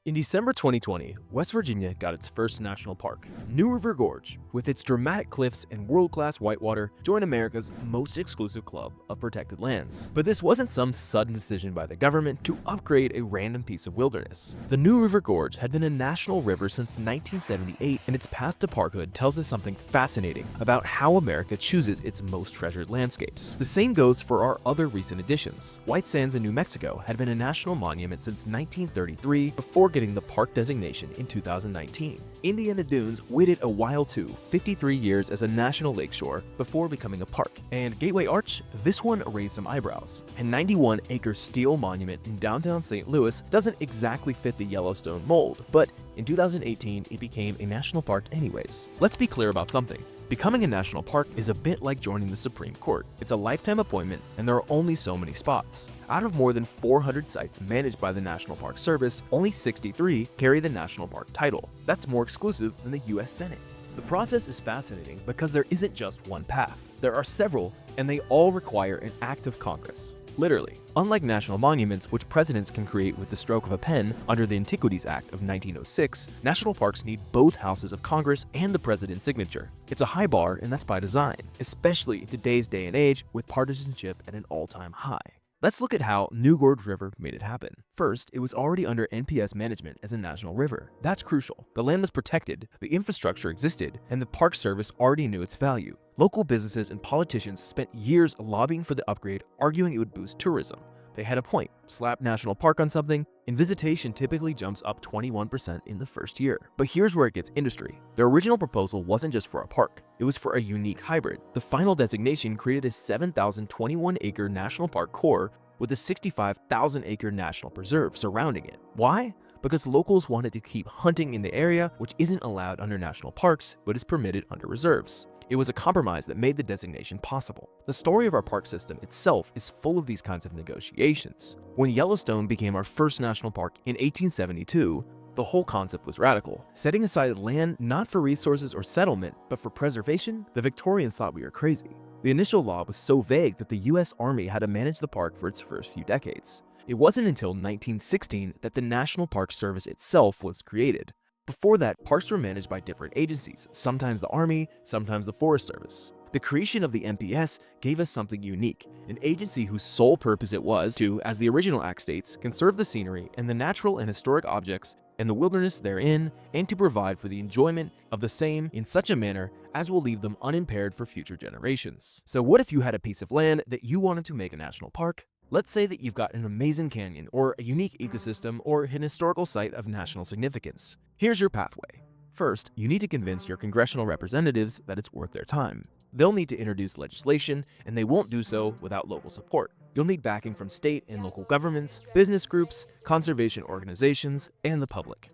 In December 2020, West Virginia got its first national park. New River Gorge, with its dramatic cliffs and world-class whitewater, joined America's most exclusive club of protected lands. But this wasn't some sudden decision by the government to upgrade a random piece of wilderness. The New River Gorge had been a national river since 1978, and its path to parkhood tells us something fascinating about how America chooses its most treasured landscapes. The same goes for our other recent additions. White Sands in New Mexico had been a national monument since 1933 before getting the park designation in 2019. Indiana Dunes waited a while too, 53 years as a national lakeshore before becoming a park. And Gateway Arch, this one raised some eyebrows. A 91-acre steel monument in downtown St. Louis doesn't exactly fit the Yellowstone mold, but in 2018 it became a national park anyways. Let's be clear about something. Becoming a national park is a bit like joining the Supreme Court. It's a lifetime appointment, and there are only so many spots. Out of more than 400 sites managed by the National Park Service, only 63 carry the national park title. That's more exclusive than the US Senate. The process is fascinating because there isn't just one path. There are several, and they all require an act of Congress. Literally. Unlike national monuments, which presidents can create with the stroke of a pen under the Antiquities Act of 1906, national parks need both houses of Congress and the president's signature. It's a high bar, and that's by design, especially in today's day and age with partisanship at an all-time high. Let's look at how New Gorge River made it happen. First, it was already under NPS management as a national river. That's crucial. The land was protected, the infrastructure existed, and the Park Service already knew its value. Local businesses and politicians spent years lobbying for the upgrade, arguing it would boost tourism. They had a point. Slap national park on something, and visitation typically jumps up 21% in the first year. But here's where it gets industry. The original proposal wasn't just for a park. It was for a unique hybrid. The final designation created a 7,021-acre national park core with a 65,000-acre national preserve surrounding it. Why? Because locals wanted to keep hunting in the area, which isn't allowed under national parks, but is permitted under reserves. It was a compromise that made the designation possible. The story of our park system itself is full of these kinds of negotiations. When Yellowstone became our first national park in 1872, the whole concept was radical. Setting aside land not for resources or settlement, but for preservation, the Victorians thought we were crazy. The initial law was so vague that the US Army had to manage the park for its first few decades. It wasn't until 1916 that the National Park Service itself was created. Before that, parks were managed by different agencies, sometimes the Army, sometimes the Forest Service. The creation of the NPS gave us something unique, an agency whose sole purpose it was to, as the original act states, conserve the scenery and the natural and historic objects and the wilderness therein, and to provide for the enjoyment of the same in such a manner as will leave them unimpaired for future generations. So what if you had a piece of land that you wanted to make a national park? Let's say that you've got an amazing canyon, or a unique ecosystem, or an historical site of national significance. Here's your pathway. First, you need to convince your congressional representatives that it's worth their time. They'll need to introduce legislation, and they won't do so without local support. You'll need backing from state and local governments, business groups, conservation organizations, and the public.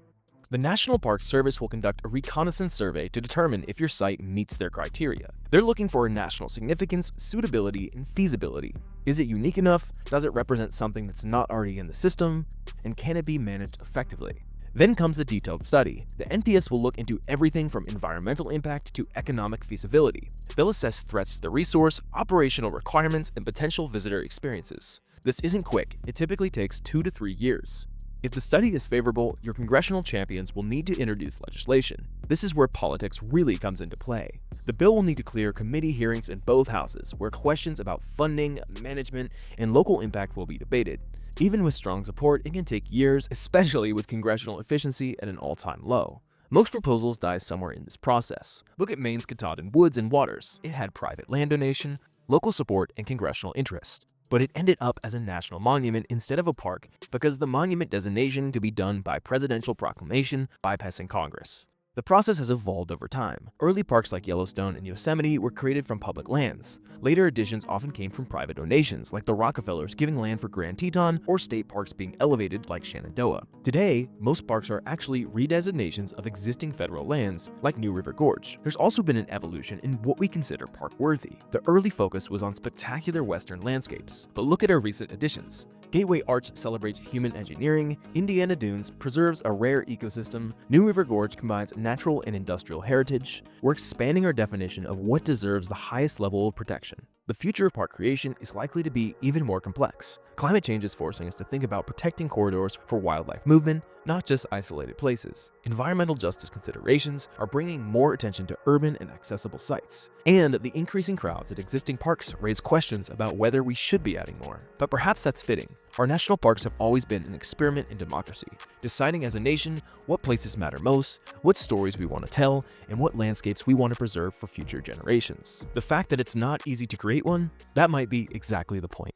The National Park Service will conduct a reconnaissance survey to determine if your site meets their criteria. They're looking for national significance, suitability, and feasibility. Is it unique enough? Does it represent something that's not already in the system? And can it be managed effectively? Then comes the detailed study. The NPS will look into everything from environmental impact to economic feasibility. They'll assess threats to the resource, operational requirements, and potential visitor experiences. This isn't quick. It typically takes 2 to 3 years. If the study is favorable, your congressional champions will need to introduce legislation. This is where politics really comes into play. The bill will need to clear committee hearings in both houses, where questions about funding, management, and local impact will be debated. Even with strong support, it can take years, especially with congressional efficiency at an all-time low. Most proposals die somewhere in this process. Look at Maine's Katahdin Woods and Waters. It had private land donation, local support, and congressional interest. But it ended up as a national monument instead of a park because the monument designation to be done by presidential proclamation bypassing Congress. The process has evolved over time. Early parks like Yellowstone and Yosemite were created from public lands. Later additions often came from private donations, like the Rockefellers giving land for Grand Teton, or state parks being elevated like Shenandoah. Today, most parks are actually redesignations of existing federal lands, like New River Gorge. There's also been an evolution in what we consider park-worthy. The early focus was on spectacular western landscapes, but look at our recent additions. Gateway Arch celebrates human engineering, Indiana Dunes preserves a rare ecosystem, New River Gorge combines natural and industrial heritage. We're expanding our definition of what deserves the highest level of protection. the future of park creation is likely to be even more complex. Climate change is forcing us to think about protecting corridors for wildlife movement, not just isolated places. Environmental justice considerations are bringing more attention to urban and accessible sites. And the increasing crowds at existing parks raise questions about whether we should be adding more. But perhaps that's fitting. Our national parks have always been an experiment in democracy, deciding as a nation what places matter most, what stories we want to tell, and what landscapes we want to preserve for future generations. The fact that it's not easy to create one, that might be exactly the point.